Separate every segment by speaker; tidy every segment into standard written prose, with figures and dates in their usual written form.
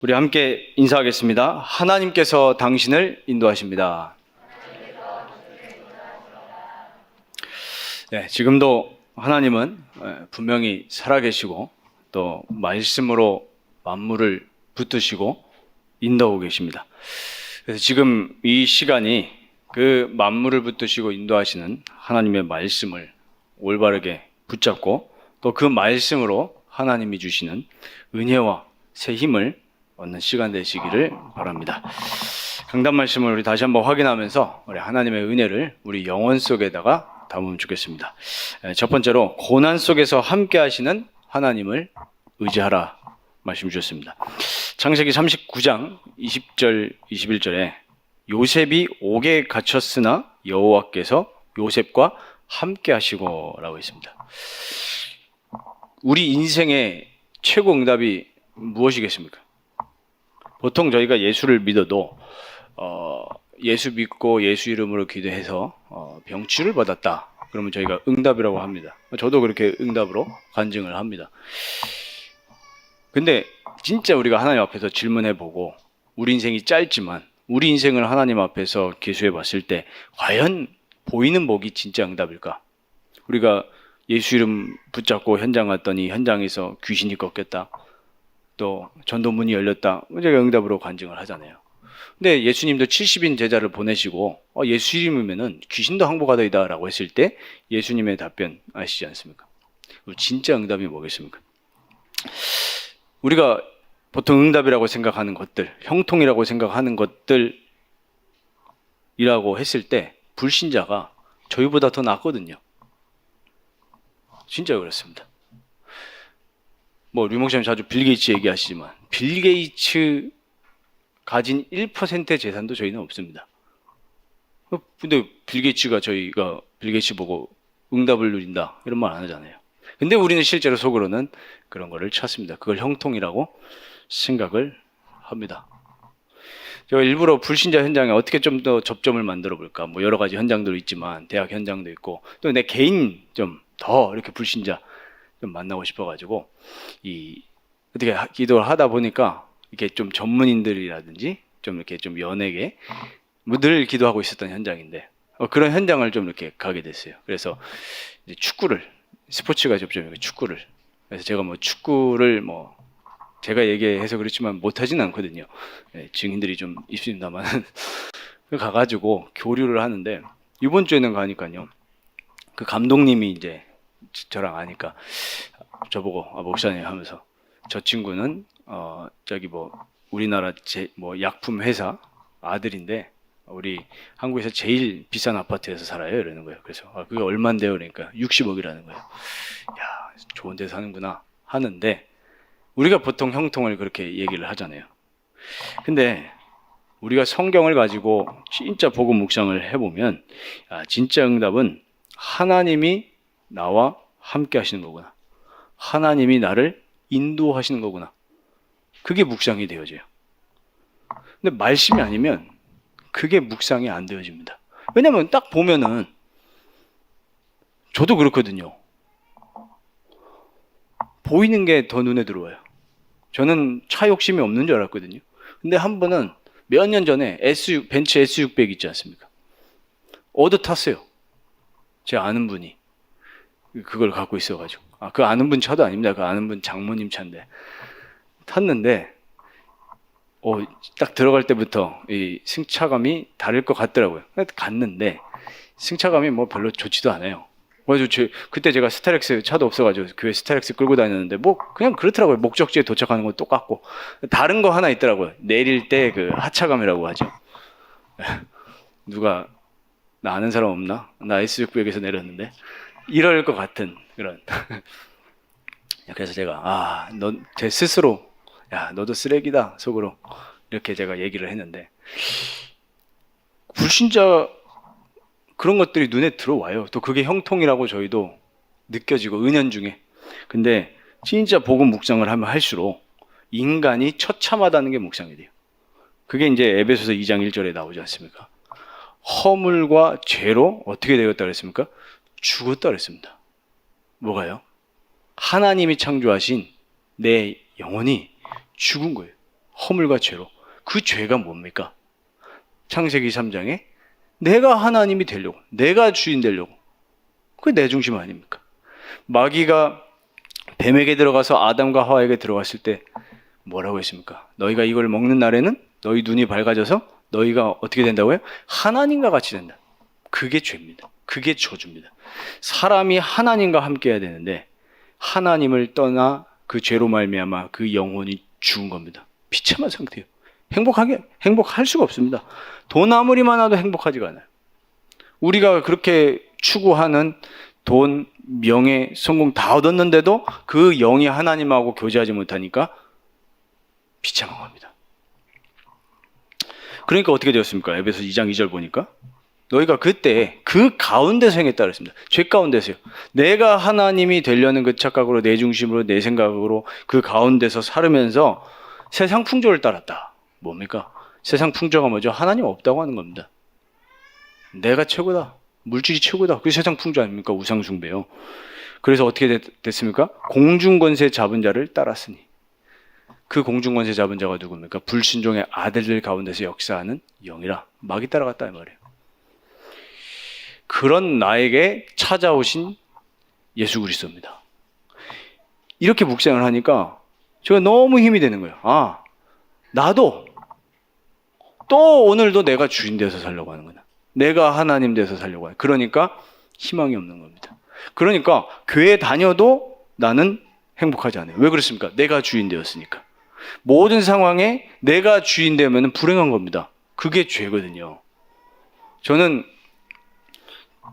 Speaker 1: 우리 함께 인사하겠습니다. 하나님께서 당신을 인도하십니다. 네, 지금도 하나님은 분명히 살아계시고 또 말씀으로 만물을 붙드시고 인도하고 계십니다. 그래서 지금 이 시간이 그 만물을 붙드시고 인도하시는 하나님의 말씀을 올바르게 붙잡고 또 그 말씀으로 하나님이 주시는 은혜와 새 힘을 얻는 시간 되시기를 바랍니다. 강단 말씀을 우리 다시 한번 확인하면서 우리 하나님의 은혜를 우리 영혼 속에다가 담으면 좋겠습니다. 첫 번째로 고난 속에서 함께 하시는 하나님을 의지하라 말씀 주셨습니다. 창세기 39장 20절 21절에 요셉이 옥에 갇혔으나 여호와께서 요셉과 함께 하시고 라고 했습니다. 우리 인생의 최고 응답이 무엇이겠습니까? 보통 저희가 예수를 믿어도 예수 믿고 예수 이름으로 기도해서 병치유를 받았다. 그러면 저희가 응답이라고 합니다. 저도 그렇게 응답으로 간증을 합니다. 근데 진짜 우리가 하나님 앞에서 질문해보고 우리 인생이 짧지만 우리 인생을 하나님 앞에서 계수해봤을 때 과연 보이는 복이 진짜 응답일까? 우리가 예수 이름 붙잡고 현장 갔더니 현장에서 귀신이 꺾였다. 또 전도문이 열렸다. 제가 응답으로 간증을 하잖아요. 근데 예수님도 70인 제자를 보내시고 예수 이름이면은 귀신도 항복하더이다 라고 했을 때 예수님의 답변 아시지 않습니까? 진짜 응답이 뭐겠습니까? 우리가 보통 응답이라고 생각하는 것들, 형통이라고 생각하는 것들이라고 했을 때 불신자가 저희보다 더 낫거든요. 진짜 그렇습니다. 류 목사님 자주 빌 게이츠 얘기하시지만 빌 게이츠 가진 1%의 재산도 저희는 없습니다. 근데 빌 게이츠가 저희가 빌 게이츠 보고 응답을 누린다 이런 말 안 하잖아요. 근데 우리는 실제로 속으로는 그런 거를 찾습니다. 그걸 형통이라고 생각을 합니다. 제가 일부러 불신자 현장에 어떻게 좀 더 접점을 만들어 볼까? 여러 가지 현장도 있지만 대학 현장도 있고 또 내 개인 좀 더 이렇게 불신자 좀 만나고 싶어가지고 어떻게 기도를 하다 보니까 이렇게 좀 전문인들이라든지 좀 이렇게 좀 연예계 늘 기도하고 있었던 현장인데 그런 현장을 좀 이렇게 가게 됐어요. 그래서 이제 축구를 스포츠가 접점이고 축구를 그래서 제가 축구를 제가 얘기해서 그렇지만 못하지는 않거든요. 증인들이 좀 있습니다만 가가지고 교류를 하는데 이번 주에는 가니까요. 그 감독님이 이제 저랑 아니까 저보고 목사님 하면서 저 친구는 우리나라 약품 회사 아들인데 우리 한국에서 제일 비싼 아파트에서 살아요 이러는 거예요. 그래서 그게 얼만데요? 그러니까 60억이라는 거예요. 야, 좋은 데 사는구나 하는데 우리가 보통 형통을 그렇게 얘기를 하잖아요. 근데 우리가 성경을 가지고 진짜 복음 묵상을 해보면 진짜 응답은 하나님이 나와 함께 하시는 거구나. 하나님이 나를 인도하시는 거구나. 그게 묵상이 되어져요. 근데 말씀이 아니면 그게 묵상이 안 되어집니다. 왜냐면 딱 보면은 저도 그렇거든요. 보이는 게 더 눈에 들어와요. 저는 차 욕심이 없는 줄 알았거든요. 근데 한 번은 몇 년 전에 벤츠 S600 있지 않습니까? 얻어 탔어요. 제 아는 분이 그걸 갖고 있어가지고 그 아는 분 차도 아닙니다. 그 아는 분 장모님 차인데 탔는데 딱 들어갈 때부터 이 승차감이 다를 것 같더라고요. 갔는데 승차감이 별로 좋지도 않아요. 그래서 그때 제가 스타렉스 차도 없어가지고 교회 스타렉스 끌고 다녔는데 그냥 그렇더라고요. 목적지에 도착하는 건 똑같고 다른 거 하나 있더라고요. 내릴 때 그 하차감이라고 하죠. 누가 나 아는 사람 없나? 나 S600에서 내렸는데 이럴 것 같은 그런. 그래서 제가 제 스스로 너도 쓰레기다 속으로 이렇게 제가 얘기를 했는데 불신자 그런 것들이 눈에 들어와요. 또 그게 형통이라고 저희도 느껴지고 은연중에. 근데 진짜 복음 묵상을 하면 할수록 인간이 처참하다는 게 묵상이 돼요. 그게 이제 에베소서 2장 1절에 나오지 않습니까? 허물과 죄로 어떻게 되었다 그랬습니까? 죽었다 그랬습니다. 뭐가요? 하나님이 창조하신 내 영혼이 죽은 거예요. 허물과 죄로. 그 죄가 뭡니까? 창세기 3장에 내가 하나님이 되려고, 내가 주인 되려고. 그게 내 중심 아닙니까? 마귀가 뱀에게 들어가서 아담과 하와에게 들어갔을 때 뭐라고 했습니까? 너희가 이걸 먹는 날에는 너희 눈이 밝아져서 너희가 어떻게 된다고요? 하나님과 같이 된다. 그게 죄입니다. 그게 저주입니다. 사람이 하나님과 함께 해야 되는데 하나님을 떠나 그 죄로 말미암아 그 영혼이 죽은 겁니다. 비참한 상태예요. 행복할 수가 없습니다. 돈 아무리 많아도 행복하지가 않아요. 우리가 그렇게 추구하는 돈, 명예, 성공 다 얻었는데도 그 영이 하나님하고 교제하지 못하니까 비참한 겁니다. 그러니까 어떻게 되었습니까? 에베소 2장 2절 보니까 너희가 그때 그 가운데서 행했다 그랬습니다. 죄 가운데서요. 내가 하나님이 되려는 그 착각으로 내 중심으로 내 생각으로 그 가운데서 살으면서 세상 풍조를 따랐다. 뭡니까? 세상 풍조가 뭐죠? 하나님 없다고 하는 겁니다. 내가 최고다. 물질이 최고다. 그게 세상 풍조 아닙니까? 우상 숭배요. 그래서 어떻게 됐습니까? 공중권세 잡은 자를 따랐으니. 그 공중권세 잡은 자가 누굽니까? 불신종의 아들들 가운데서 역사하는 영이라. 마귀 따라갔다 이 말이에요. 그런 나에게 찾아오신 예수 그리스도입니다. 이렇게 묵상을 하니까 제가 너무 힘이 되는 거예요. 아, 나도 또 오늘도 내가 주인 되어서 살려고 하는구나. 내가 하나님 되어서 살려고 하는. 그러니까 희망이 없는 겁니다. 그러니까 교회 다녀도 나는 행복하지 않아요. 왜 그렇습니까? 내가 주인 되었으니까. 모든 상황에 내가 주인 되면 불행한 겁니다. 그게 죄거든요. 저는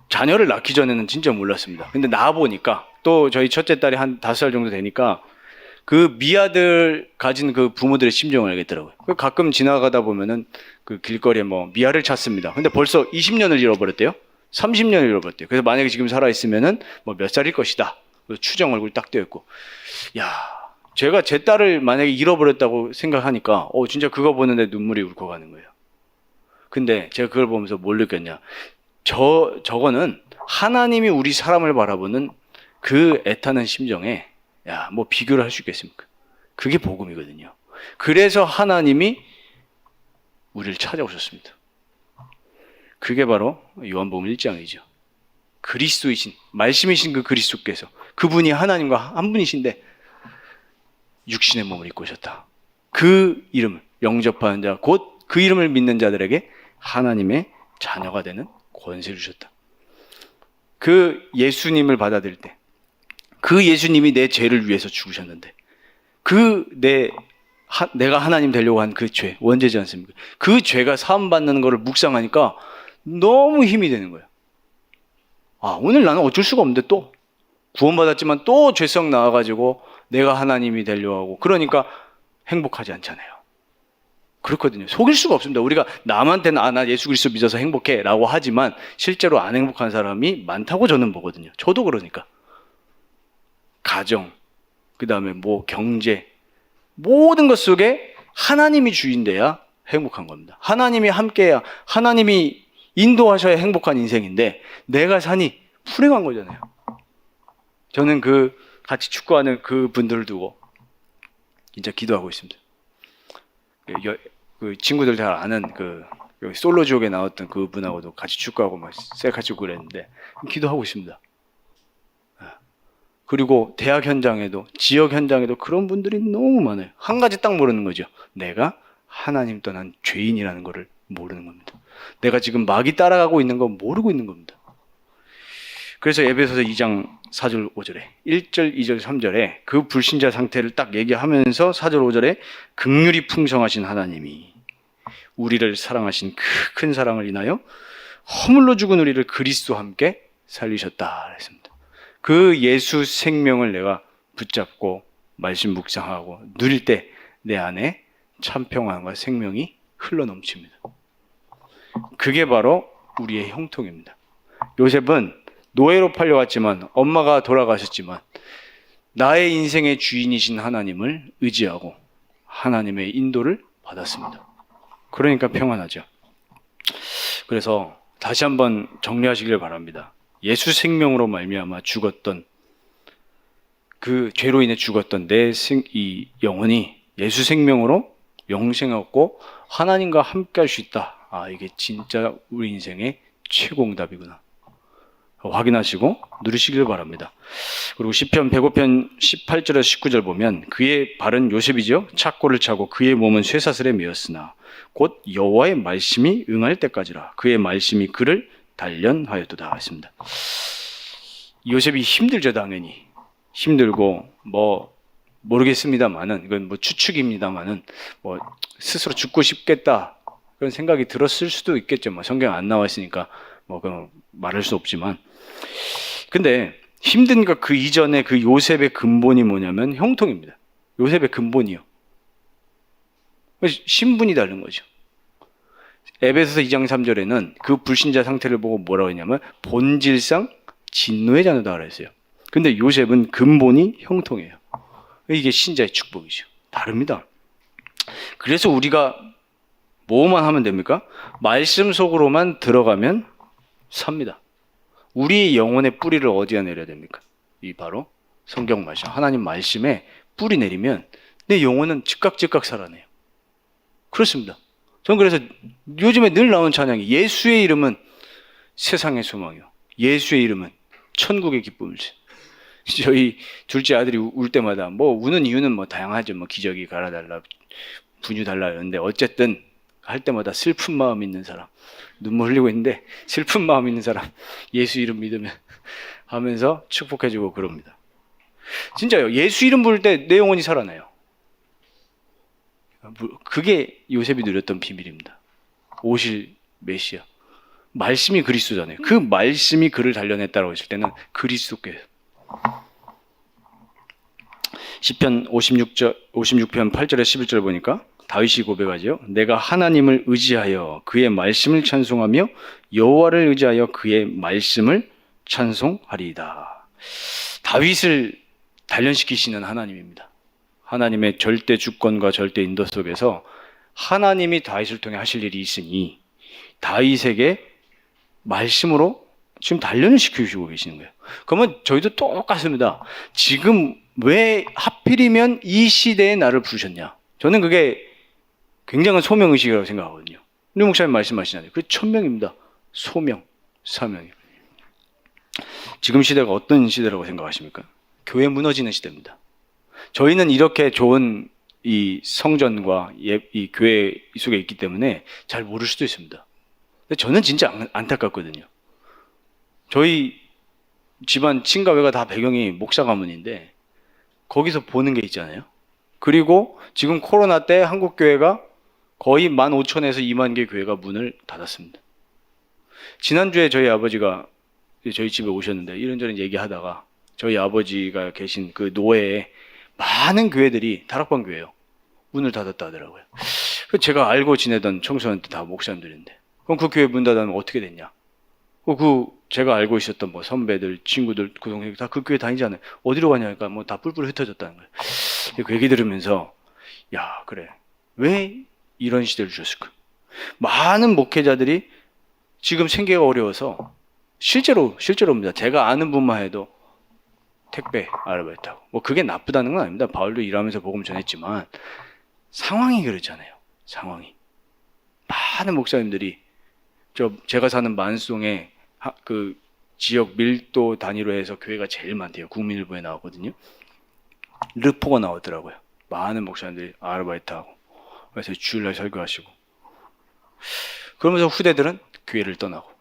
Speaker 1: 자녀를 낳기 전에는 진짜 몰랐습니다. 근데 낳아보니까 또 저희 첫째 딸이 한 5살 정도 되니까 그 미아들 가진 그 부모들의 심정을 알겠더라고요. 가끔 지나가다 보면은 그 길거리에 뭐 미아를 찾습니다. 근데 벌써 20년을 잃어버렸대요. 30년을 잃어버렸대요. 그래서 만약에 지금 살아있으면은 뭐 몇 살일 것이다. 추정 얼굴 딱 떼어있고. 야, 제가 제 딸을 만약에 잃어버렸다고 생각하니까 진짜 그거 보는데 눈물이 울컥하는 거예요. 근데 제가 그걸 보면서 뭘 느꼈냐. 저거는 하나님이 우리 사람을 바라보는 그 애타는 심정에 야, 뭐 비교를 할 수 있겠습니까? 그게 복음이거든요. 그래서 하나님이 우리를 찾아오셨습니다. 그게 바로 요한복음 1장이죠. 그리스도이신, 말씀이신 그 그리스도께서 그분이 하나님과 한 분이신데 육신의 몸을 입고 오셨다. 그 이름을 영접하는 자, 곧 그 이름을 믿는 자들에게 하나님의 자녀가 되는 권세를 주셨다. 그 예수님을 받아들일 때 그 예수님이 내 죄를 위해서 죽으셨는데 내가 하나님 되려고 한 그 죄, 원죄지 않습니까? 그 죄가 사함받는 것을 묵상하니까 너무 힘이 되는 거예요. 아, 오늘 나는 어쩔 수가 없는데 또 구원받았지만 또 죄성 나와가지고 내가 하나님이 되려고 하고 그러니까 행복하지 않잖아요. 그렇거든요. 속일 수가 없습니다. 우리가 남한테는 나 예수 그리스도 믿어서 행복해 라고 하지만 실제로 안 행복한 사람이 많다고 저는 보거든요. 저도 그러니까. 가정, 그 다음에 뭐 경제, 모든 것 속에 하나님이 주인돼야 행복한 겁니다. 하나님이 함께해야, 하나님이 인도하셔야 행복한 인생인데 내가 사니 불행한 거잖아요. 저는 같이 축구하는 그 분들을 두고 진짜 기도하고 있습니다. 그 친구들 잘 아는 여기 솔로지옥에 나왔던 그 분하고도 같이 축구하고 막 셀카 찍고 그랬는데 기도하고 있습니다. 그리고 대학 현장에도 지역 현장에도 그런 분들이 너무 많아요. 한 가지 딱 모르는 거죠. 내가 하나님 떠난 죄인이라는 것을 모르는 겁니다. 내가 지금 마귀 따라가고 있는 거 모르고 있는 겁니다. 그래서 에베소서 2장 4절 5절에 1절 2절 3절에 그 불신자 상태를 딱 얘기하면서 4절 5절에 긍휼이 풍성하신 하나님이 우리를 사랑하신 그 큰 사랑을 인하여 허물로 죽은 우리를 그리스도와 함께 살리셨다 했습니다. 그 예수 생명을 내가 붙잡고 말씀 묵상하고 누릴 때 내 안에 참 평안과 생명이 흘러넘칩니다. 그게 바로 우리의 형통입니다. 요셉은 노예로 팔려왔지만 엄마가 돌아가셨지만 나의 인생의 주인이신 하나님을 의지하고 하나님의 인도를 받았습니다. 그러니까 평안하죠. 그래서 다시 한번 정리하시길 바랍니다. 예수 생명으로 말미암아 죽었던 그 죄로 인해 죽었던 이 영혼이 예수 생명으로 영생 얻고 하나님과 함께 할 수 있다. 아, 이게 진짜 우리 인생의 최고응답이구나. 확인하시고 누리시길 바랍니다. 그리고 시편 105편 18절에서 19절 보면 그의 발은 요셉이죠. 착고를 차고 그의 몸은 쇠사슬에 매였으나 곧 여호와의 말씀이 응할 때까지라. 그의 말씀이 그를 단련하였도다 했습니다. 요셉이 힘들죠. 당연히 힘들고 모르겠습니다만은, 이건 추측입니다만은, 스스로 죽고 싶겠다 그런 생각이 들었을 수도 있겠죠. 성경 안 나와 있으니까 그건 말할 수 없지만, 근데 힘든 것 그 이전에 그 요셉의 근본이 뭐냐면 형통입니다. 요셉의 근본이요. 신분이 다른 거죠. 에베소서 2장 3절에는 그 불신자 상태를 보고 뭐라고 했냐면 본질상 진노의 자녀다 그랬어요. 근데 요셉은 근본이 형통이에요. 이게 신자의 축복이죠. 다릅니다. 그래서 우리가 뭐만 하면 됩니까? 말씀 속으로만 들어가면 삽니다. 우리 영혼의 뿌리를 어디에 내려야 됩니까? 이 바로 성경 말씀, 하나님 말씀에 뿌리 내리면 내 영혼은 즉각 살아내요. 그렇습니다. 저는 그래서 요즘에 늘 나오는 찬양이 예수의 이름은 세상의 소망이요, 예수의 이름은 천국의 기쁨을 주. 저희 둘째 아들이 울 때마다 우는 이유는 다양하죠. 기저귀 갈아달라, 분유 달라 이러는데, 어쨌든 할 때마다 슬픈 마음 있는 사람, 눈물 흘리고 있는데 슬픈 마음 있는 사람 예수 이름 믿으면 하면서 축복해주고 그럽니다. 진짜요. 예수 이름 부를 때 내 영혼이 살아나요. 그게 요셉이 누렸던 비밀입니다. 오실 메시아, 말씀이 그리스도잖아요. 그 말씀이 그를 단련했다고 했을 때는 그리스도께서. 시편 56편 8절에 11절 보니까 다윗이 고백하죠. 내가 하나님을 의지하여 그의 말씀을 찬송하며 여호와를 의지하여 그의 말씀을 찬송하리이다. 다윗을 단련시키시는 하나님입니다. 하나님의 절대 주권과 절대 인도 속에서 하나님이 다윗을 통해 하실 일이 있으니 다윗에게 말씀으로 지금 단련을 시키시고 계시는 거예요. 그러면 저희도 똑같습니다. 지금 왜 하필이면 이 시대에 나를 부르셨냐? 저는 그게 굉장한 소명의식이라고 생각하거든요. 윤 목사님 말씀하시잖아요. 그 천명입니다. 소명, 사명이요. 지금 시대가 어떤 시대라고 생각하십니까? 교회 무너지는 시대입니다. 저희는 이렇게 좋은 이 성전과 이 교회 속에 있기 때문에 잘 모를 수도 있습니다. 근데 저는 진짜 안타깝거든요. 저희 집안 친가회가 다 배경이 목사 가문인데 거기서 보는 게 있잖아요. 그리고 지금 코로나 때 한국 교회가 거의 15,000에서 2만 개 교회가 문을 닫았습니다. 지난주에 저희 아버지가 저희 집에 오셨는데 이런저런 얘기하다가 저희 아버지가 계신 그 노회에 많은 교회들이 다락방 교회예요. 문을 닫았다 하더라고요. 제가 알고 지내던 청소년들 다 목사님들인데, 그럼 그 교회 문 닫으면 어떻게 됐냐? 제가 알고 있었던 선배들, 친구들, 그 동생 다 그 교회 다니잖아요. 어디로 가냐니까 다 뿔뿔 흩어졌다는 거예요. 그 얘기 들으면서 야, 그래, 왜 이런 시대를 주셨을까? 많은 목회자들이 지금 생계가 어려워서 실제로입니다. 제가 아는 분만 해도 택배 아르바이트하고 그게 나쁘다는 건 아닙니다. 바울도 일하면서 복음 전했지만 상황이 그렇잖아요. 상황이 많은 목사님들이 제가 사는 만송에 그 지역 밀도 단위로 해서 교회가 제일 많대요. 국민일보에 나오거든요. 르포가 나오더라고요. 많은 목사님들이 아르바이트하고 그래서 주일날 설교하시고, 그러면서 후대들은 교회를 떠나고,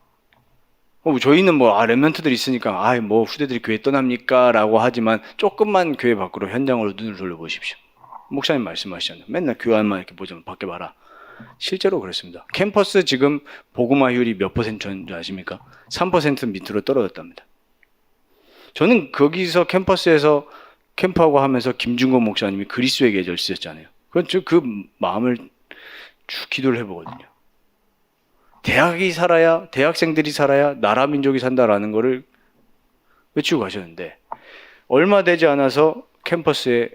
Speaker 1: 저희는 렘넌트들이 있으니까 후대들이 교회 떠납니까? 라고 하지만 조금만 교회 밖으로 현장으로 눈을 돌려보십시오. 목사님 말씀하시잖아요. 맨날 교회만 이렇게 보자면 밖에 봐라. 실제로 그렇습니다. 캠퍼스 지금 복음화율이 몇 %인지 아십니까? 3% 밑으로 떨어졌답니다. 저는 거기서 캠퍼스에서 캠프하고 하면서 김준건 목사님이 그리스도의 계절 쓰셨잖아요. 그 마음을 쭉 기도를 해보거든요. 대학생들이 살아야 나라 민족이 산다라는 거를 외치고 가셨는데, 얼마 되지 않아서 캠퍼스에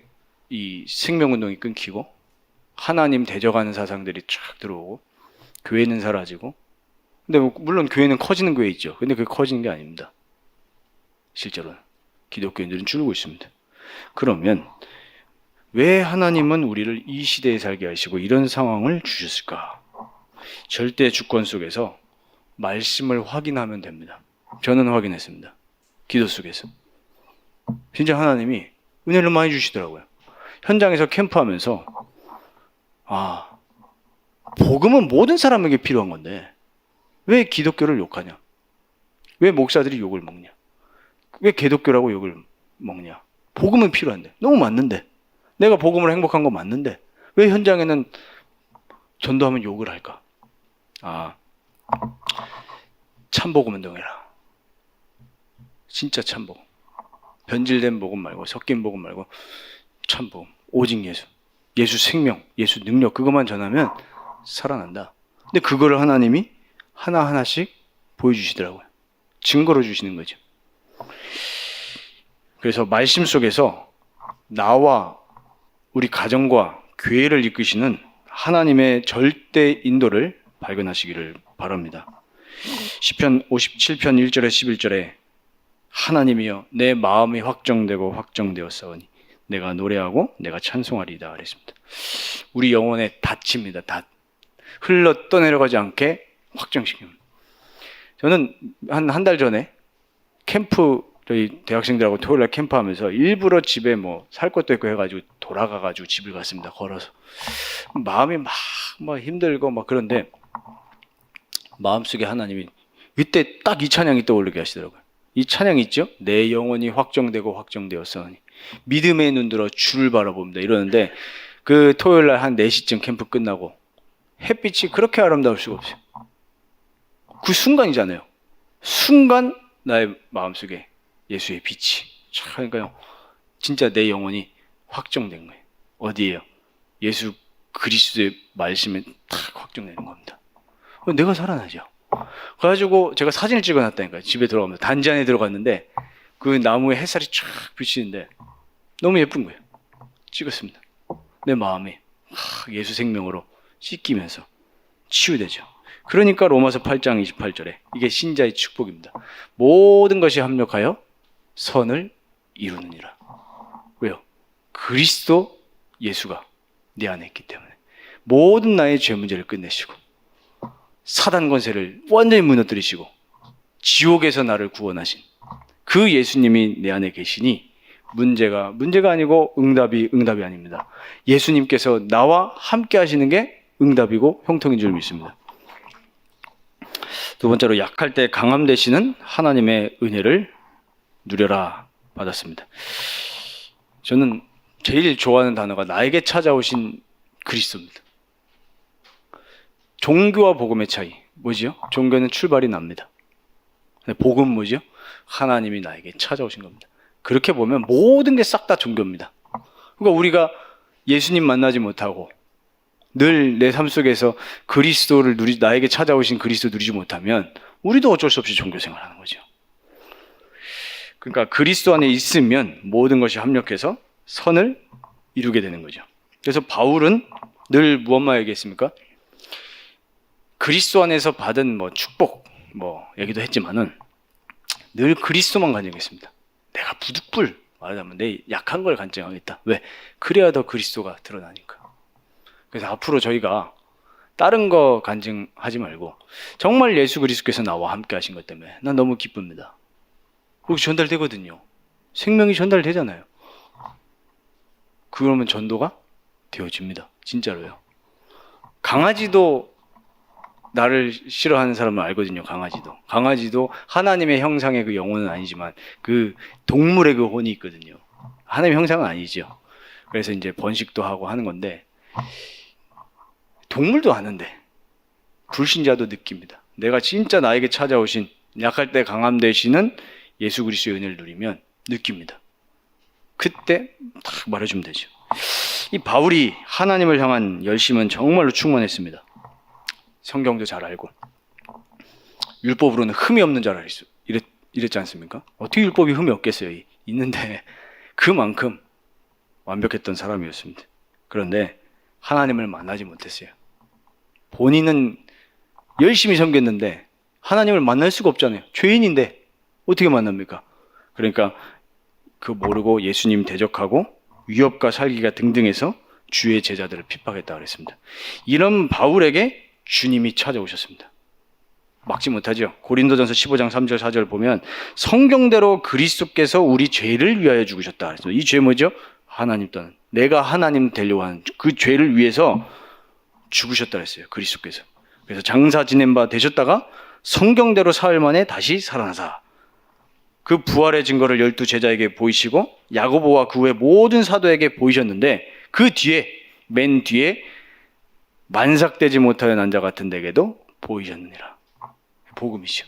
Speaker 1: 이 생명운동이 끊기고 하나님 대적하는 사상들이 쫙 들어오고 교회는 사라지고, 근데 물론 교회는 커지는 교회 있죠. 근데 그게 커지는 게 아닙니다. 실제로는 기독교인들은 줄고 있습니다. 그러면 왜 하나님은 우리를 이 시대에 살게 하시고 이런 상황을 주셨을까? 절대 주권 속에서 말씀을 확인하면 됩니다. 저는 확인했습니다. 기도 속에서. 진짜 하나님이 은혜를 많이 주시더라고요. 현장에서 캠프하면서 복음은 모든 사람에게 필요한 건데 왜 기독교를 욕하냐? 왜 목사들이 욕을 먹냐? 왜 개독교라고 욕을 먹냐? 복음은 필요한데 너무 맞는데 내가 복음으로 행복한 거 맞는데 왜 현장에는 전도하면 욕을 할까? 참복음 운동해라. 진짜 참복음. 변질된 복음 말고 섞인 복음 말고 참복음. 오직 예수. 예수 생명, 예수 능력 그것만 전하면 살아난다. 근데 그거를 하나님이 하나하나씩 보여주시더라고요. 증거로 주시는 거죠. 그래서 말씀 속에서 나와 우리 가정과 교회를 이끄시는 하나님의 절대 인도를 발견하시기를 바랍니다. 시편 57편 1절에 11절에 하나님이여 내 마음이 확정되고 확정되었사오니 내가 노래하고 내가 찬송하리이다 그랬습니다. 우리 영혼의 닷입니다. 닷. 흘러 떠내려가지 않게 확정시킵니다. 저는 한 달 전에 캠프 저희 대학생들하고 토요일날 캠프하면서 일부러 집에 살 것도 있고 해가지고 돌아가가지고 집을 갔습니다. 걸어서 마음이 막 힘들고 그런데 마음속에 하나님이 그때 딱 이 찬양이 떠오르게 하시더라고요. 이 찬양 있죠? 내 영혼이 확정되고 확정되었사오니 믿음의 눈 들어 주를 바라봅니다. 이러는데 그 토요일날 한 4시쯤 캠프 끝나고 햇빛이 그렇게 아름다울 수가 없어요. 그 순간이잖아요. 순간 나의 마음속에 예수의 빛이 그러니까요. 진짜 내 영혼이 확정된 거예요. 어디에요? 예수 그리스도의 말씀에 탁 확정되는 겁니다. 내가 살아나죠. 그래가지고 제가 사진을 찍어놨다니까요. 집에 들어가면 단지 안에 들어갔는데 그 나무에 햇살이 쫙 비치는데 너무 예쁜 거예요. 찍었습니다. 내 마음이 예수 생명으로 씻기면서 치유되죠. 그러니까 로마서 8장 28절에 이게 신자의 축복입니다. 모든 것이 합력하여 선을 이루느니라. 왜요? 그리스도 예수가 내 안에 있기 때문에 모든 나의 죄 문제를 끝내시고 사단 권세를 완전히 무너뜨리시고 지옥에서 나를 구원하신 그 예수님이 내 안에 계시니 문제가 아니고 응답이 아닙니다. 예수님께서 나와 함께 하시는 게 응답이고 형통인 줄 믿습니다. 두 번째로 약할 때 강함 되시는 하나님의 은혜를 누려라 받았습니다. 저는 제일 좋아하는 단어가 나에게 찾아오신 그리스도입니다. 종교와 복음의 차이 뭐지요? 종교는 출발이 납니다. 복음 뭐지요? 하나님이 나에게 찾아오신 겁니다. 그렇게 보면 모든 게 싹 다 종교입니다. 그러니까 우리가 예수님 만나지 못하고 늘 내 삶 속에서 그리스도를 나에게 찾아오신 그리스도 누리지 못하면 우리도 어쩔 수 없이 종교 생활하는 거죠. 그러니까 그리스도 안에 있으면 모든 것이 합력해서 선을 이루게 되는 거죠. 그래서 바울은 늘 무엇만 얘기했습니까? 그리스도 안에서 받은 축복 얘기도 했지만은 늘 그리스도만 간증했습니다. 내가 부득불 말하자면 내 약한 걸 간증하겠다. 왜? 그래야 더 그리스도가 드러나니까. 그래서 앞으로 저희가 다른 거 간증하지 말고 정말 예수 그리스도께서 나와 함께 하신 것 때문에 난 너무 기쁩니다. 그리고 전달되거든요. 생명이 전달되잖아요. 그러면 전도가 되어집니다. 진짜로요. 강아지도 나를 싫어하는 사람을 알거든요. 강아지도 하나님의 형상의 그 영혼은 아니지만 그 동물의 그 혼이 있거든요. 하나님의 형상은 아니죠. 그래서 이제 번식도 하고 하는 건데 동물도 아는데 불신자도 느낍니다. 내가 진짜 나에게 찾아오신 약할 때 강함 되시는 예수 그리스도의 은혜를 누리면 느낍니다. 그때 딱 말해주면 되죠. 이 바울이 하나님을 향한 열심은 정말로 충만했습니다. 성경도 잘 알고 율법으로는 흠이 없는 자라 이랬지 않습니까? 어떻게 율법이 흠이 없겠어요? 있는데 그만큼 완벽했던 사람이었습니다. 그런데 하나님을 만나지 못했어요. 본인은 열심히 섬겼는데 하나님을 만날 수가 없잖아요. 죄인인데 어떻게 만납니까? 그러니까 그 모르고 예수님 대적하고 위협과 살기가 등등해서 주의 제자들을 핍박했다 그랬습니다. 이런 바울에게 주님이 찾아오셨습니다. 막지 못하죠. 고린도전서 15장 3절 4절 보면 성경대로 그리스도께서 우리 죄를 위하여 죽으셨다 그랬습니다. 이 죄 뭐죠? 하나님 또는 내가 하나님 되려고 하는 그 죄를 위해서 죽으셨다 그랬어요. 그리스도께서. 그래서 장사 지낸 바 되셨다가 성경대로 사흘 만에 다시 살아나사. 그 부활의 증거를 12제자에게 보이시고 야고보와 그 후에 모든 사도에게 보이셨는데 그 뒤에 맨 뒤에 만삭되지 못하여 난 자 같은 데게도 보이셨느니라. 복음이죠.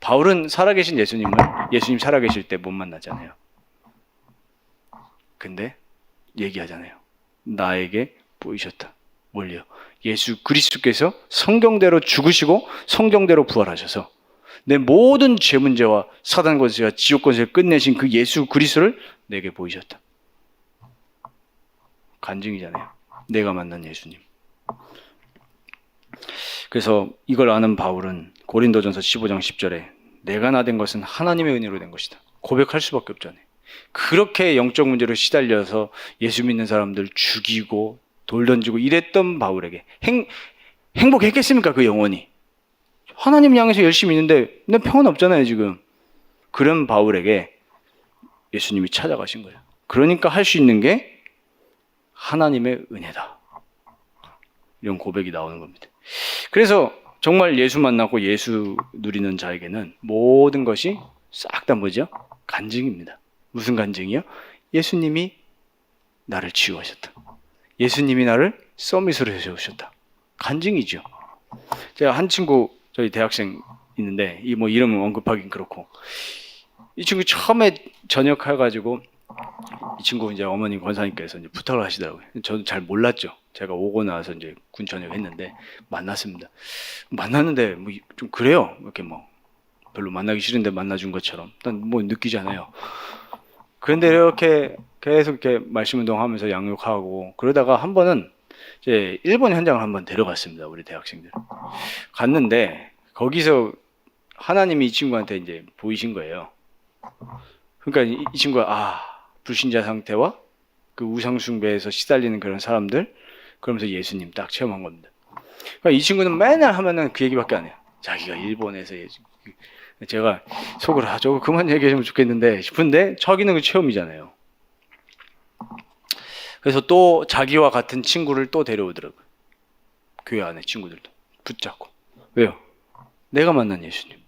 Speaker 1: 바울은 살아계신 예수님 살아계실 때 못 만나잖아요. 근데 얘기하잖아요. 나에게 보이셨다. 뭘요? 예수 그리스도께서 성경대로 죽으시고 성경대로 부활하셔서 내 모든 죄 문제와 사단 권세와 지옥 권세를 끝내신 그 예수 그리스도를 내게 보이셨다. 간증이잖아요. 내가 만난 예수님. 그래서 이걸 아는 바울은 고린도전서 15장 10절에 내가 나된 것은 하나님의 은혜로 된 것이다. 고백할 수밖에 없잖아요. 그렇게 영적 문제로 시달려서 예수 믿는 사람들 죽이고 돌 던지고 이랬던 바울에게 행복했겠습니까? 그 영혼이. 하나님 향해서 열심히 있는데 내 평안 없잖아요 지금. 그런 바울에게 예수님이 찾아가신 거예요. 그러니까 할 수 있는 게 하나님의 은혜다. 이런 고백이 나오는 겁니다. 그래서 정말 예수 만나고 예수 누리는 자에게는 모든 것이 싹 다 뭐죠? 간증입니다. 무슨 간증이요? 예수님이 나를 치유하셨다. 예수님이 나를 서밋으로 세우셨다. 간증이죠. 제가 한 친구 저희 대학생 있는데 이 뭐 이름 언급하긴 그렇고 이 친구 처음에 전역해가지고 이 친구 이제 어머니 권사님께서 이제 부탁을 하시더라고요. 저도 잘 몰랐죠. 제가 오고 나서 이제 군 전역했는데 만났습니다. 만났는데 뭐 좀 그래요. 이렇게 뭐 별로 만나기 싫은데 만나준 것처럼 난 뭐 느끼잖아요. 그런데 이렇게 계속 이렇게 말씀 운동하면서 양육하고 그러다가 한 번은 이제 일본 현장을 한번 데려갔습니다. 우리 대학생들 갔는데 거기서 하나님이 이 친구한테 이제 보이신 거예요. 그러니까 이 친구가 불신자 상태와 그 우상숭배에서 시달리는 그런 사람들 그러면서 예수님 딱 체험한 겁니다. 그러니까 이 친구는 맨날 하면은 그 얘기밖에 안 해요. 자기가 일본에서 제가 속으로 저거 그만 얘기해주면 좋겠는데 싶은데 자기는 그 체험이잖아요. 그래서 또 자기와 같은 친구를 또 데려오더라고요. 교회 안에 친구들도 붙잡고. 왜요? 내가 만난 예수님.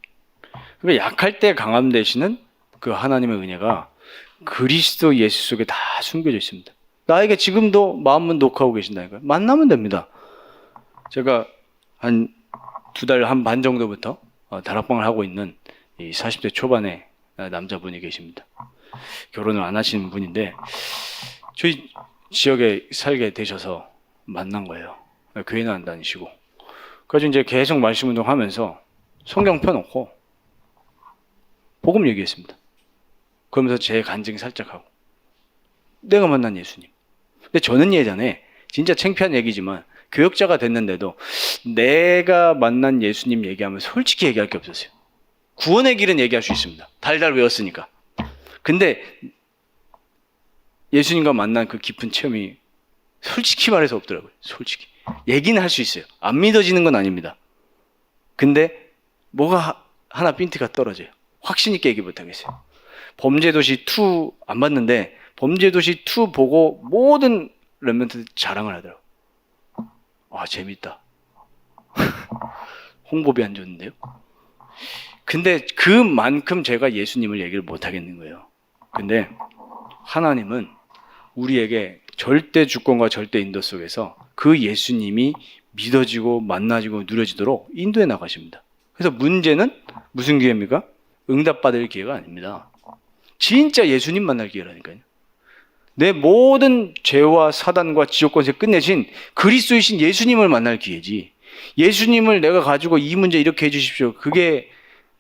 Speaker 1: 그러니까 약할 때 강함 되시는 그 하나님의 은혜가 그리스도 예수 속에 다 숨겨져 있습니다. 나에게 지금도 마음은 녹화하고 계신다니까요. 만나면 됩니다. 제가 한 2달 한 반 정도부터 다락방을 하고 있는 이 40대 초반의 남자분이 계십니다. 결혼을 안 하시는 분인데 저희 지역에 살게 되셔서 만난 거예요. 교회는 안 다니시고. 그래서 이제 계속 말씀 운동하면서 성경 펴놓고 복음 얘기했습니다. 그러면서 제 간증 살짝 하고 내가 만난 예수님. 근데 저는 예전에 진짜 창피한 얘기지만 교역자가 됐는데도 내가 만난 예수님 얘기하면 솔직히 얘기할 게 없었어요. 구원의 길은 얘기할 수 있습니다. 달달 외웠으니까. 근데 예수님과 만난 그 깊은 체험이 솔직히 말해서 없더라고요. 솔직히. 얘기는 할 수 있어요. 안 믿어지는 건 아닙니다. 근데 뭐가 하나 핀트가 떨어져요. 확신 있게 얘기 못하겠어요. 범죄도시 2 안 봤는데 범죄도시 2 보고 모든 렘넌트 자랑을 하더라고요. 재밌다. 홍보비 안 줬는데요. 근데 그만큼 제가 예수님을 얘기를 못 하겠는 거예요. 근데 하나님은 우리에게 절대 주권과 절대 인도 속에서 그 예수님이 믿어지고 만나지고 누려지도록 인도해 나가십니다. 그래서 문제는 무슨 기회입니까? 응답받을 기회가 아닙니다. 진짜 예수님 만날 기회라니까요. 내 모든 죄와 사단과 지옥 권세 끝내신 그리스도이신 예수님을 만날 기회지. 예수님을 내가 가지고 이 문제 이렇게 해주십시오. 그게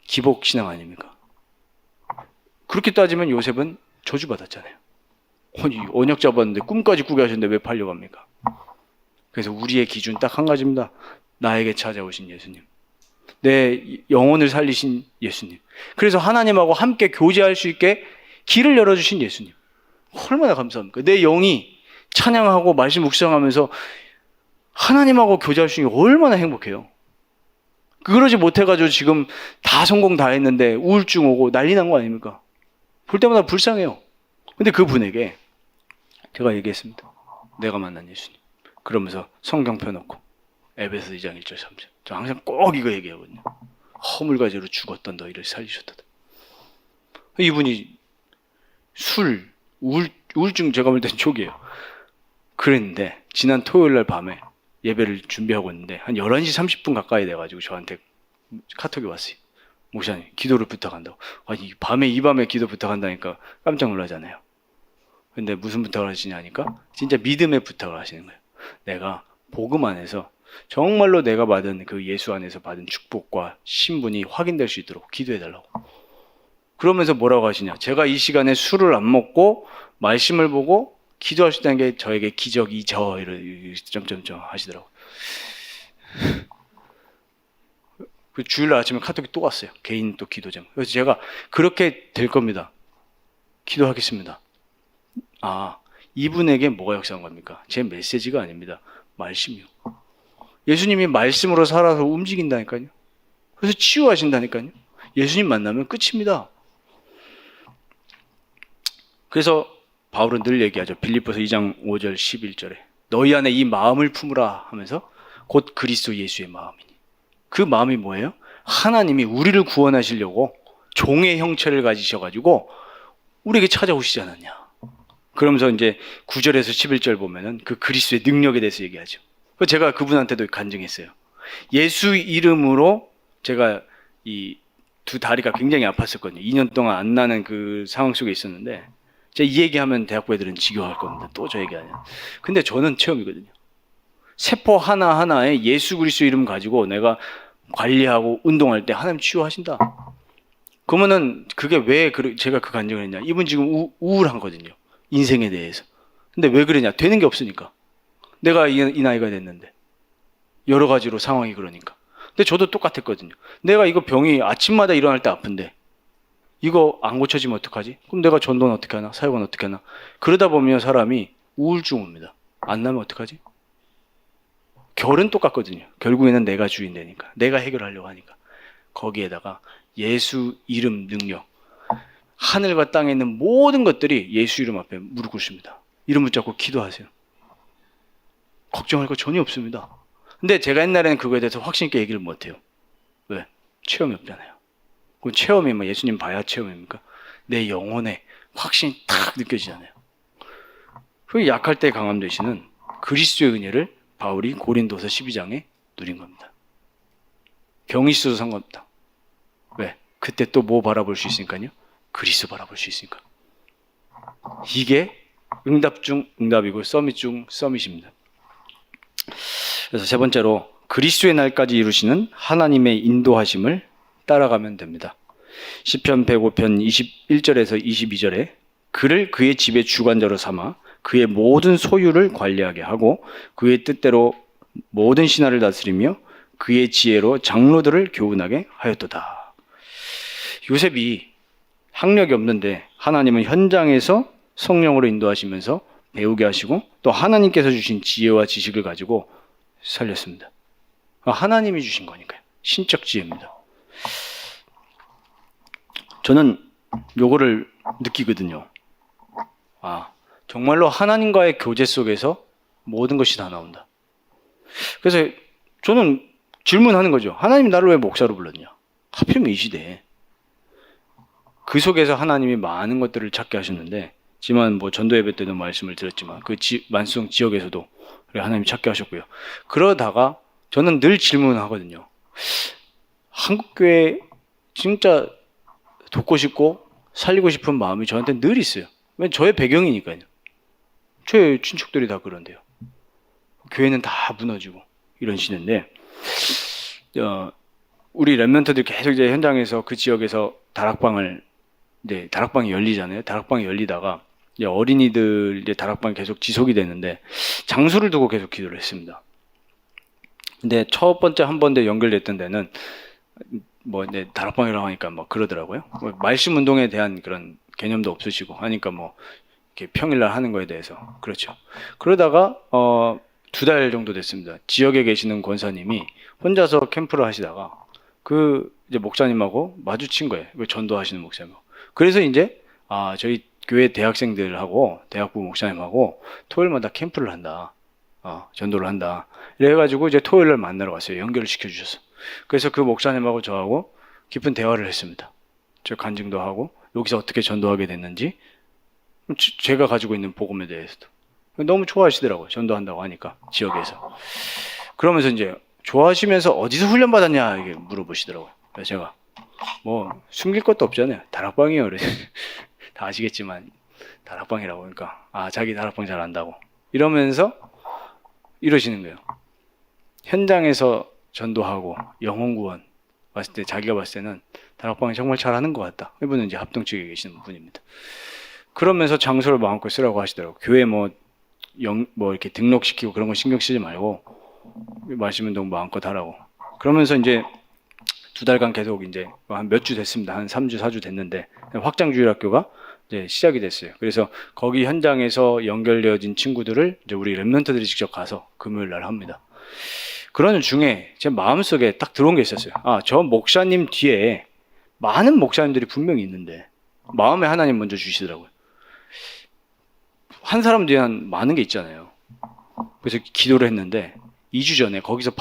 Speaker 1: 기복신앙 아닙니까? 그렇게 따지면 요셉은 저주받았잖아요. 언약 잡았는데 꿈까지 꾸게 하셨는데 왜 팔려갑니까? 그래서 우리의 기준 딱 한 가지입니다. 나에게 찾아오신 예수님. 내 영혼을 살리신 예수님. 그래서 하나님하고 함께 교제할 수 있게 길을 열어주신 예수님. 얼마나 감사합니까? 내 영이 찬양하고 말씀 묵상하면서 하나님하고 교제할 수 있는 게 얼마나 행복해요. 그러지 못해가지고 지금 다 성공 다 했는데 우울증 오고 난리 난 거 아닙니까? 볼 때마다 불쌍해요. 근데 그분에게 제가 얘기했습니다. 내가 만난 예수님. 그러면서 성경 펴놓고 에베소 2장 1절 3절. 저 항상 꼭 이거 얘기하거든요. 허물과제로 죽었던 너희를 살리셨다. 이분이 우울증 제가 볼 땐 초기예요. 그랬는데 지난 토요일 날 밤에 예배를 준비하고 있는데 한 11시 30분 가까이 돼가지고 저한테 카톡이 왔어요. 목사님 기도를 부탁한다고. 아니 이 밤에 기도 부탁한다니까 깜짝 놀라잖아요. 근데 무슨 부탁을 하시냐니까 진짜 믿음의 부탁을 하시는 거예요. 내가 복음 안에서 정말로 내가 받은 그 예수 안에서 받은 축복과 신분이 확인될 수 있도록 기도해달라고. 그러면서 뭐라고 하시냐. 제가 이 시간에 술을 안 먹고 말씀을 보고 기도할 수 있다는 게 저에게 기적이죠. 이런 점점점 하시더라고요. 그 주일날 아침에 카톡이 또 왔어요. 개인 또 기도 제목. 그래서 제가 그렇게 될 겁니다. 기도하겠습니다. 아, 이분에게 뭐가 역사한 겁니까? 제 메시지가 아닙니다. 말씀이요. 예수님이 말씀으로 살아서 움직인다니까요. 그래서 치유하신다니까요. 예수님 만나면 끝입니다. 그래서 바울은 늘 얘기하죠. 빌립보서 2장 5절 11절에 너희 안에 이 마음을 품으라 하면서 곧 그리스도 예수의 마음이니. 그 마음이 뭐예요? 하나님이 우리를 구원하시려고 종의 형체를 가지셔가지고 우리에게 찾아오시지 않았냐. 그러면서 이제 9절에서 11절 보면은 그 그리스도의 능력에 대해서 얘기하죠. 제가 그분한테도 간증했어요. 예수 이름으로 제가 이 두 다리가 굉장히 아팠었거든요. 2년 동안 안 나는 그 상황 속에 있었는데 제가 이 얘기하면 대학부 애들은 지겨워할 겁니다. 또 저 얘기하냐. 근데 저는 체험이거든요. 세포 하나하나에 예수 그리스도 이름 가지고 내가 관리하고 운동할 때 하나님 치유하신다. 그러면은 그게 왜 제가 그 간증을 했냐. 이분 지금 우울한거든요. 인생에 대해서. 근데 왜 그러냐. 되는 게 없으니까. 내가 이 나이가 됐는데. 여러 가지로 상황이 그러니까. 근데 저도 똑같았거든요. 내가 이거 병이 아침마다 일어날 때 아픈데 이거 안 고쳐지면 어떡하지? 그럼 내가 전도는 어떻게 하나? 사역은 어떻게 하나? 그러다 보면 사람이 우울증 옵니다. 안 나면 어떡하지? 결은 똑같거든요. 결국에는 내가 주인 되니까. 내가 해결하려고 하니까. 거기에다가 예수 이름 능력. 하늘과 땅에 있는 모든 것들이 예수 이름 앞에 무릎 꿇습니다. 이름 붙잡고 기도하세요. 걱정할 거 전혀 없습니다. 근데 제가 옛날에는 그거에 대해서 확신 있게 얘기를 못해요. 왜? 체험이 없잖아요. 그 체험이 뭐 예수님 봐야 체험입니까? 내 영혼에 확신이 탁 느껴지잖아요. 그 약할 때 강함 되시는 그리스도의 은혜를 바울이 고린도서 12장에 누린 겁니다. 병이 있어도 상관없다. 왜? 그때 또 뭐 바라볼 수 있으니까요? 그리스도 바라볼 수 있으니까. 이게 응답 중 응답이고 서밋 중 서밋입니다. 그래서 세 번째로 그리스도의 날까지 이루시는 하나님의 인도하심을 따라가면 됩니다. 시편 105편 21절에서 22절에 그를 그의 집의 주관자로 삼아 그의 모든 소유를 관리하게 하고 그의 뜻대로 모든 신하를 다스리며 그의 지혜로 장로들을 교훈하게 하였도다. 요셉이 학력이 없는데 하나님은 현장에서 성령으로 인도하시면서 배우게 하시고 또 하나님께서 주신 지혜와 지식을 가지고 살렸습니다. 하나님이 주신 거니까요. 신적 지혜입니다. 저는 요거를 느끼거든요. 정말로 하나님과의 교제 속에서 모든 것이 다 나온다. 그래서 저는 질문하는 거죠. 하나님이 나를 왜 목사로 불렀냐? 하필이면 이 시대에. 그 속에서 하나님이 많은 것들을 찾게 하셨는데, 지만 뭐 전도 예배 때도 말씀을 드렸지만 그 만수성 지역에서도 하나님이 찾게 하셨고요. 그러다가 저는 늘 질문하거든요. 한국교회 진짜 돕고 싶고 살리고 싶은 마음이 저한테 늘 있어요. 왜냐면 저의 배경이니까요. 저의 친척들이 다 그런데요. 교회는 다 무너지고 이러시는데 우리 랩런트들 계속 이제 현장에서 그 지역에서 다락방이 열리잖아요. 다락방이 열리다가 이제 어린이들 이제 다락방이 계속 지속이 되는데 장소를 두고 계속 기도를 했습니다. 근데 첫 번째 한 번 더 연결됐던 데는 뭐 이제 다락방이라고 하니까 뭐 그러더라고요. 말씀 운동에 대한 그런 개념도 없으시고 하니까 뭐 이렇게 평일날 하는 거에 대해서. 그렇죠. 그러다가 2달 정도 됐습니다. 지역에 계시는 권사님이 혼자서 캠프를 하시다가 그 이제 목사님하고 마주친 거예요. 그 전도하시는 목사님. 그래서 이제 저희 교회 대학생들하고 대학부 목사님하고 토요일마다 캠프를 한다. 전도를 한다. 이래가지고 이제 토요일날 만나러 갔어요. 연결을 시켜주셔서. 그래서 그 목사님하고 저하고 깊은 대화를 했습니다. 저 간증도 하고 여기서 어떻게 전도하게 됐는지 제가 가지고 있는 복음에 대해서도 너무 좋아하시더라고요. 전도한다고 하니까 지역에서. 그러면서 이제 좋아하시면서 어디서 훈련 받았냐 이게 물어보시더라고요. 그래서 제가 뭐 숨길 것도 없잖아요. 다락방이요. 그래서 다 아시겠지만 다락방이라고 그러니까 자기 다락방 잘 안다고 이러면서 이러시는 거예요. 현장에서 전도하고 영혼 구원 봤을 때 자기가 봤을 때는 다락방이 정말 잘하는 것 같다. 이분은 이제 합동 측에 계시는 분입니다. 그러면서 장소를 마음껏 쓰라고 하시더라고요. 교회 뭐 이렇게 등록시키고 그런 거 신경 쓰지 말고 말씀운동 마음껏 하라고. 그러면서 이제 2달간 계속 이제 한 몇 주 됐습니다. 한 3주, 4주 됐는데 확장주일학교가 이제 시작이 됐어요. 그래서 거기 현장에서 연결되어진 친구들을 이제 우리 랩런트들이 직접 가서 금요일 날 합니다. 그런 중에 제 마음속에 딱 들어온 게 있었어요. 저 목사님 뒤에 많은 목사님들이 분명히 있는데 마음에 하나님 먼저 주시더라고요. 한 사람 뒤에 많은 게 있잖아요. 그래서 기도를 했는데 2주 전에 거기서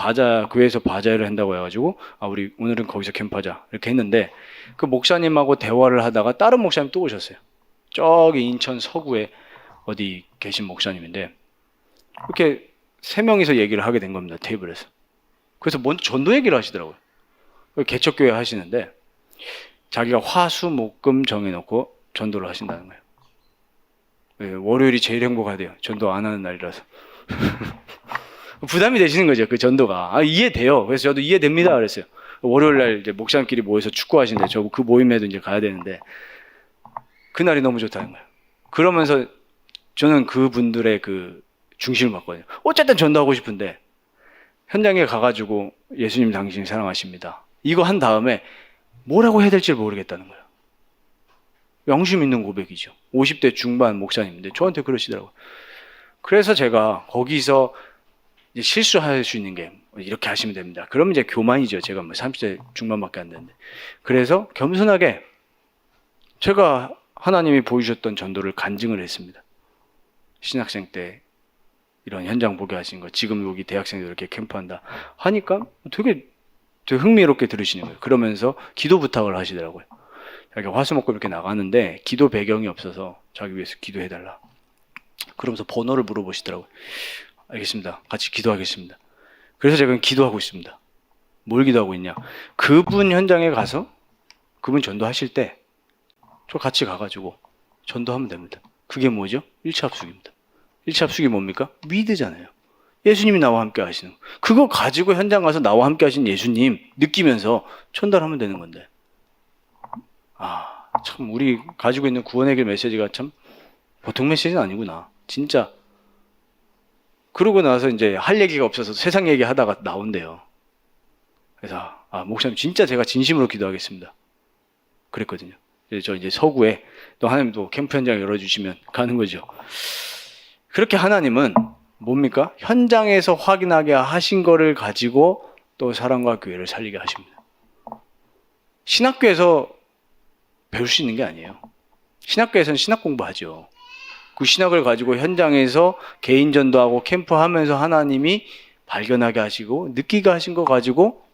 Speaker 1: 교회에서 바자회를 한다고 해가지고 우리 오늘은 거기서 캠프하자 이렇게 했는데 그 목사님하고 대화를 하다가 다른 목사님 또 오셨어요. 저기 인천 서구에 어디 계신 목사님인데 이렇게 3명이서 얘기를 하게 된 겁니다. 테이블에서. 그래서 먼저 전도 얘기를 하시더라고요. 개척교회 하시는데 자기가 화, 수, 목, 금 정해놓고 전도를 하신다는 거예요. 월요일이 제일 행복하대요. 전도 안 하는 날이라서. 부담이 되시는 거죠. 그 전도가. 이해돼요. 그래서 저도 이해됩니다. 그랬어요. 월요일 날 이제 목사님끼리 모여서 축구하신대. 저 그 모임에도 이제 가야 되는데 그날이 너무 좋다는 거예요. 그러면서 저는 그분들의 그 중심을 받거든요. 어쨌든 전도하고 싶은데 현장에 가가지고 예수님 당신이 사랑하십니다. 이거 한 다음에 뭐라고 해야 될지 모르겠다는 거예요. 양심 있는 고백이죠. 50대 중반 목사님인데 저한테 그러시더라고요. 그래서 제가 거기서 이제 실수할 수 있는 게 이렇게 하시면 됩니다. 그러면 이제 교만이죠. 제가 뭐 30대 중반밖에 안 되는데. 그래서 겸손하게 제가 하나님이 보여주셨던 전도를 간증을 했습니다. 신학생 때 이런 현장 보게 하신 거, 지금 여기 대학생들 이렇게 캠프한다 하니까 되게 흥미롭게 들으시는 거예요. 그러면서 기도 부탁을 하시더라고요. 자기 화수목금 이렇게 나가는데 기도 배경이 없어서 자기 위해서 기도해달라. 그러면서 번호를 물어보시더라고요. 알겠습니다. 같이 기도하겠습니다. 그래서 제가 기도하고 있습니다. 뭘 기도하고 있냐? 그분 현장에 가서 그분 전도하실 때 저 같이 가가지고 전도하면 됩니다. 그게 뭐죠? 1차 합숙입니다. 1차 합숙이 뭡니까? 미드잖아요. 예수님이 나와 함께 하시는 거. 그거 가지고 현장 가서 나와 함께 하신 예수님 느끼면서 전달하면 되는 건데. 참 우리 가지고 있는 구원의 길 메시지가 참 보통 메시지는 아니구나. 진짜. 그러고 나서 이제 할 얘기가 없어서 세상 얘기 하다가 나온대요. 그래서 목사님 진짜 제가 진심으로 기도하겠습니다. 그랬거든요. 저 이제 서구에 또 하나님도 캠프 현장 열어주시면 가는 거죠. 그렇게 하나님은 뭡니까? 현장에서 확인하게 하신 거를 가지고 또 사랑과 교회를 살리게 하십니다. 신학교에서 배울 수 있는 게 아니에요. 신학교에서는 신학 공부하죠. 그 신학을 가지고 현장에서 개인 전도하고 캠프하면서 하나님이 발견하게 하시고 느끼게 하신 거 가지고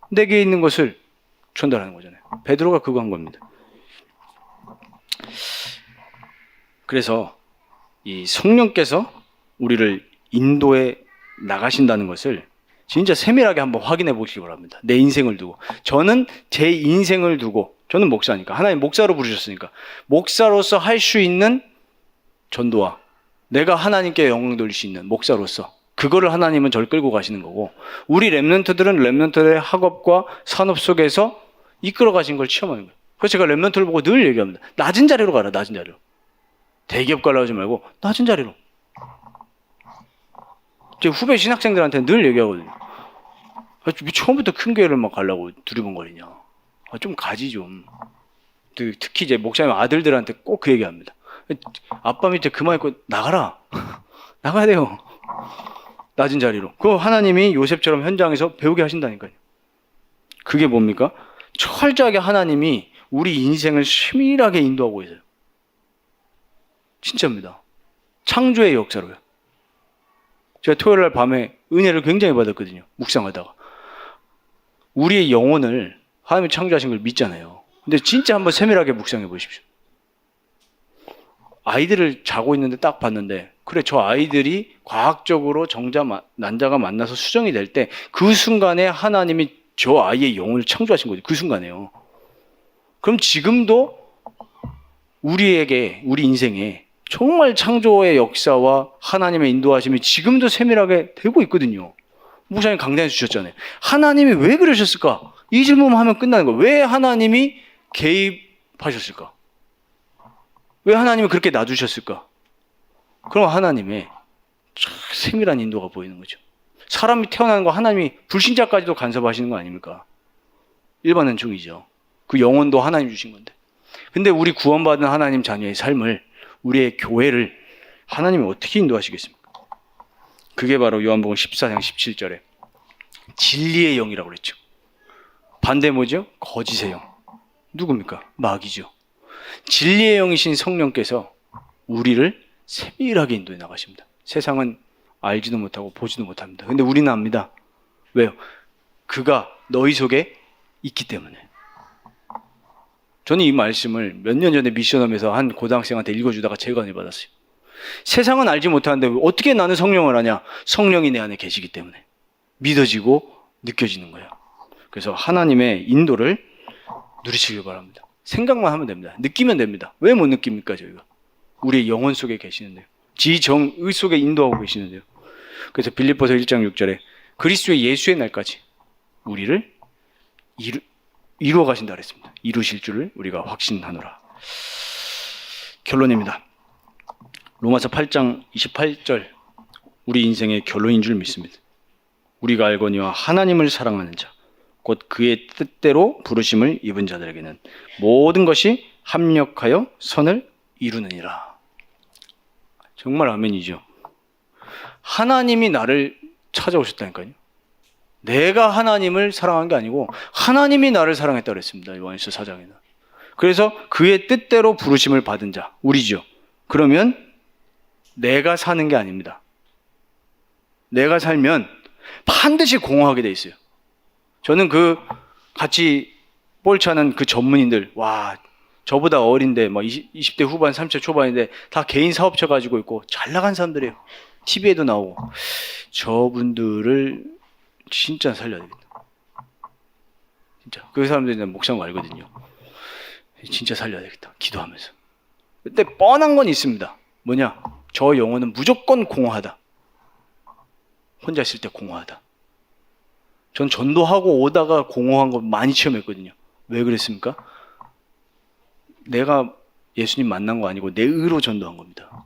Speaker 1: 내게 있는 것을 전달하는 거잖아요. 베드로가 그거 한 겁니다. 그래서 이 성령께서 우리를 인도해 나가신다는 것을 진짜 세밀하게 한번 확인해 보시기 바랍니다. 내 인생을 두고. 저는 제 인생을 두고, 저는 목사니까, 하나님 목사로 부르셨으니까 목사로서 할 수 있는 전도와 내가 하나님께 영광 돌릴 수 있는 목사로서 그거를 하나님은 저를 끌고 가시는 거고, 우리 랩런트들은 랩런트의 학업과 산업 속에서 이끌어 가신 걸 체험하는 거예요. 그래서 제가 랩런트를 보고 늘 얘기합니다. 낮은 자리로 가라. 낮은 자리로. 대기업 가려고 하지 말고 낮은 자리로. 제 후배 신학생들한테 늘 얘기하거든요. 처음부터 큰 교회를 막 가려고 두리번거리냐. 좀 가지 좀. 특히 이제 목사님 아들들한테 꼭 그 얘기합니다. 아빠 밑에 그만 있고 나가라. 나가야 돼요. 낮은 자리로. 그 하나님이 요셉처럼 현장에서 배우게 하신다니까요. 그게 뭡니까? 철저하게 하나님이 우리 인생을 세밀하게 인도하고 계세요. 진짜입니다. 창조의 역사로요. 제가 토요일 날 밤에 은혜를 굉장히 받았거든요. 묵상하다가. 우리의 영혼을 하나님이 창조하신 걸 믿잖아요. 근데 진짜 한번 세밀하게 묵상해 보십시오. 아이들을 자고 있는데 딱 봤는데, 그래, 저 아이들이 과학적으로 난자가 만나서 수정이 될 때 그 순간에 하나님이 저 아이의 영혼을 창조하신 거죠. 그 순간에요. 그럼 지금도 우리에게, 우리 인생에 정말 창조의 역사와 하나님의 인도하심이 지금도 세밀하게 되고 있거든요. 목사님 강단에 주셨잖아요. 하나님이 왜 그러셨을까? 이 질문만 하면 끝나는 거예요. 왜 하나님이 개입하셨을까? 왜 하나님이 그렇게 놔두셨을까? 그럼 하나님의 세밀한 인도가 보이는 거죠. 사람이 태어나는 거 하나님이 불신자까지도 간섭하시는 거 아닙니까? 일반은 중이죠. 그 영혼도 하나님 주신 건데. 근데 우리 구원받은 하나님 자녀의 삶을, 우리의 교회를 하나님이 어떻게 인도하시겠습니까? 그게 바로 요한복음 14장 17절에 진리의 영이라고 그랬죠. 반대 뭐죠? 거짓의 영. 누굽니까? 마귀죠. 진리의 영이신 성령께서 우리를 세밀하게 인도해 나가십니다. 세상은 알지도 못하고 보지도 못합니다. 근데 우리는 압니다. 왜요? 그가 너희 속에 있기 때문에. 저는 이 말씀을 몇 년 전에 미션홈에서 한 고등학생한테 읽어주다가 재간을 받았어요. 세상은 알지 못하는데 어떻게 나는 성령을 아냐? 성령이 내 안에 계시기 때문에 믿어지고 느껴지는 거예요. 그래서 하나님의 인도를 누리시길 바랍니다. 생각만 하면 됩니다. 느끼면 됩니다. 왜 못 느낍니까, 저희가? 우리의 영혼 속에 계시는데요. 지정의 속에 인도하고 계시는데요. 그래서 빌립보서 1장 6절에 그리스도의 예수의 날까지 우리를 이루어 가신다 그랬습니다. 이루실 줄을 우리가 확신하노라. 결론입니다. 로마서 8장 28절, 우리 인생의 결론인 줄 믿습니다. 우리가 알거니와 하나님을 사랑하는 자, 곧 그의 뜻대로 부르심을 입은 자들에게는 모든 것이 합력하여 선을 이루느니라. 정말 아멘이죠. 하나님이 나를 찾아오셨다니까요. 내가 하나님을 사랑한 게 아니고 하나님이 나를 사랑했다고 그랬습니다. 요한일서 4장에는. 그래서 그의 뜻대로 부르심을 받은 자, 우리죠. 그러면 내가 사는 게 아닙니다. 내가 살면 반드시 공허하게 돼 있어요. 저는 그 같이 볼 차는 그 전문인들, 와, 저보다 어린데 막 20대 후반, 30대 초반인데 다 개인 사업체 가지고 있고 잘 나간 사람들이에요. TV에도 나오고. 저분들을 진짜 살려야 되겠다. 진짜. 그 사람들이 목사인 거 알거든요. 진짜 살려야 되겠다. 기도하면서. 근데 뻔한 건 있습니다. 뭐냐? 저 영혼은 무조건 공허하다. 혼자 있을 때 공허하다. 전 전도하고 오다가 공허한 거 많이 체험했거든요. 왜 그랬습니까? 내가 예수님 만난 거 아니고 내 의로 전도한 겁니다.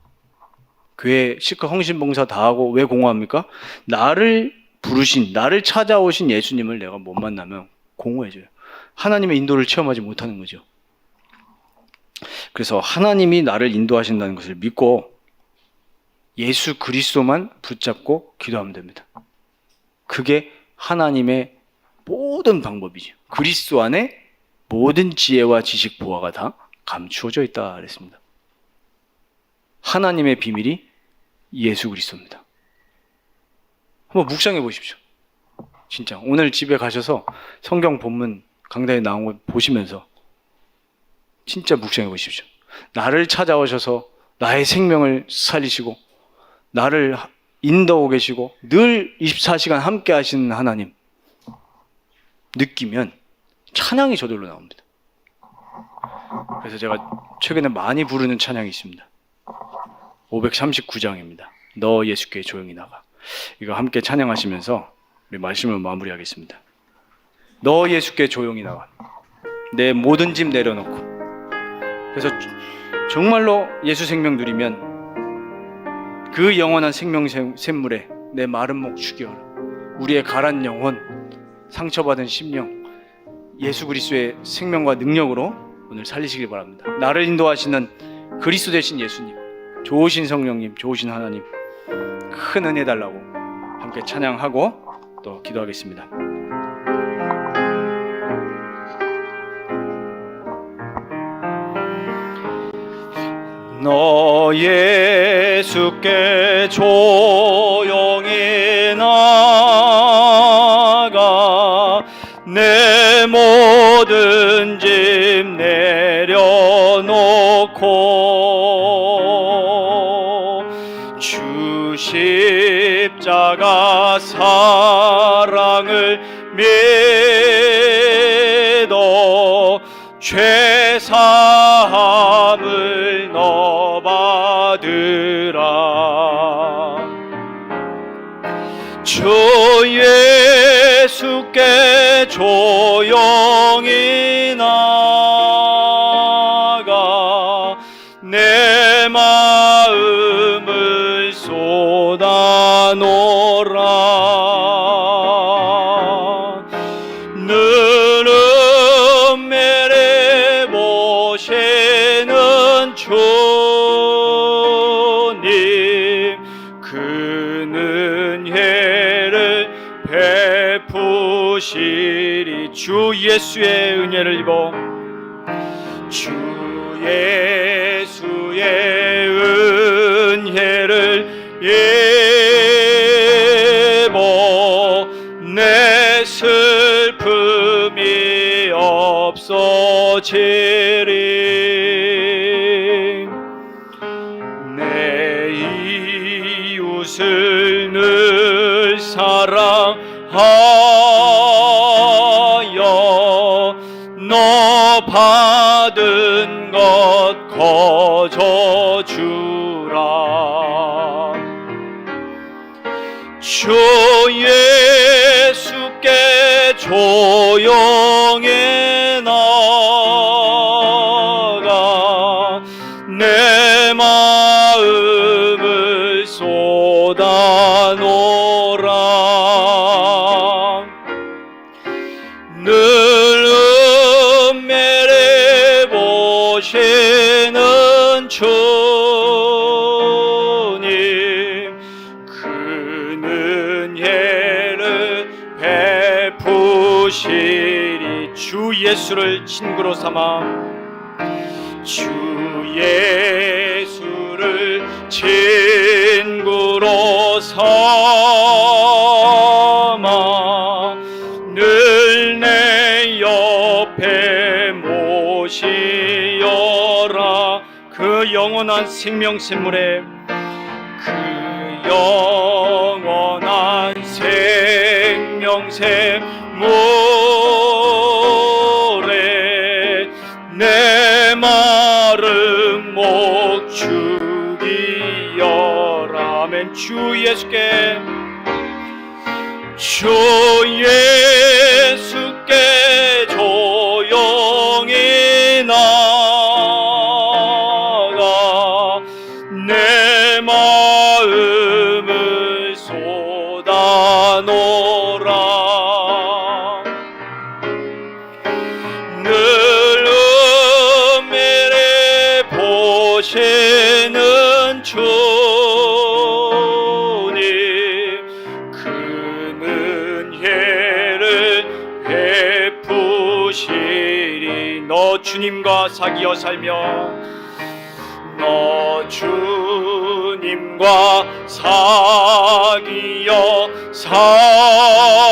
Speaker 1: 교회 실컷 헌신봉사 다 하고 왜 공허합니까? 나를 부르신, 나를 찾아오신 예수님을 내가 못 만나면 공허해져요. 하나님의 인도를 체험하지 못하는 거죠. 그래서 하나님이 나를 인도하신다는 것을 믿고 예수 그리스도만 붙잡고 기도하면 됩니다. 그게 하나님의 모든 방법이죠. 그리스도 안에 모든 지혜와 지식 보화가 다 감추어져 있다 그랬습니다. 하나님의 비밀이 예수 그리스도입니다. 한번 묵상해 보십시오. 진짜 오늘 집에 가셔서 성경 본문 강단에 나온 거 보시면서 진짜 묵상해 보십시오. 나를 찾아오셔서 나의 생명을 살리시고 나를 인도하고 계시고 늘 24시간 함께 하시는 하나님 느끼면 찬양이 저절로 나옵니다. 그래서 제가 최근에 많이 부르는 찬양이 있습니다. 539장입니다. 너 예수께 조용히 나가. 이거 함께 찬양하시면서 우리 말씀을 마무리하겠습니다. 너 예수께 조용히 나가. 내 모든 짐 내려놓고. 그래서 정말로 예수 생명 누리면 그 영원한 생명 샘물에 내 마른 목 죽여라. 우리의 가란 영혼, 상처받은 심령, 예수 그리스도의 생명과 능력으로 오늘 살리시길 바랍니다. 나를 인도하시는 그리스도 되신 예수님, 좋으신 성령님, 좋으신 하나님, 큰 은혜 달라고 함께 찬양하고 또 기도하겠습니다. 너 예수께 조용히 나가 내 모든 짐 내려놓고 주 십자가 사랑을 믿어 죄 사함을 너 받으라. 주 예수께 조용히 나가 내 마음을 쏟아놓으라. 늘 은혜를 보시는 주님, 그 은혜를 베푸시리. 주 예수의 은혜를 입어 주 예수의 은혜를 입어 내 슬픔이 없어지리. 내 이웃을 늘 사랑하여 너 받은 것 거저 주라. 주 예수께 조용히 나가 내 마음을 쏟아놓으라. 늘 은혜를 보시는 주님, 그 은혜를 베푸시리. 주 예수를 친구로 삼아 주 예수를 친구로 삼아 늘 내 옆에 모시어라. 그 영원한 생명샘물에 그 영원한 생명샘물에 내 마른 목 죽이어라. 아멘. 주 예수께 조용히 나가 내 마음을 쏟아놓으라. 늘 은혜를 보시는 주님, 그 은혜를 베푸시리. 너 주님과 사귀어 살며 너 주님과 사귀어 살면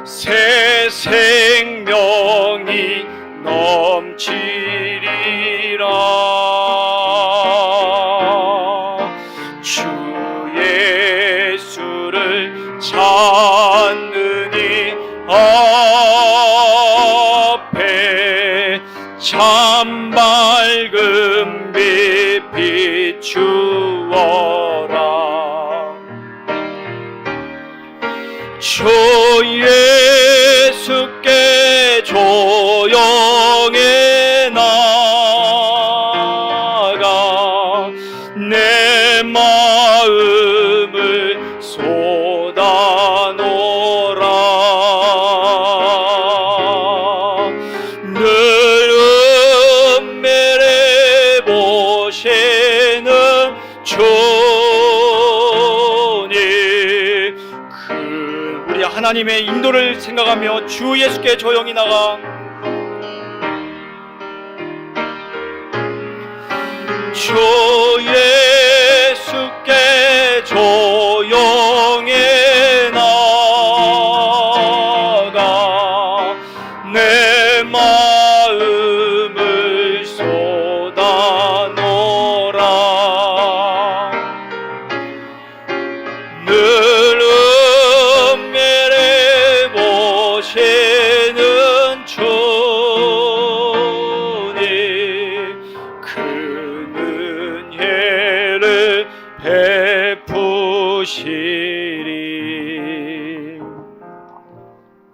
Speaker 1: 새 생명이 넘치리라. 주 예수를 찾느니 앞에 참 밝은 빛 비추어라. 주 예수께 조용히 나가 내 마음을 쏟아놓으라. 늘
Speaker 2: 우리 하나님의 인도를 생각하며 주 예수께 조용히 나가 주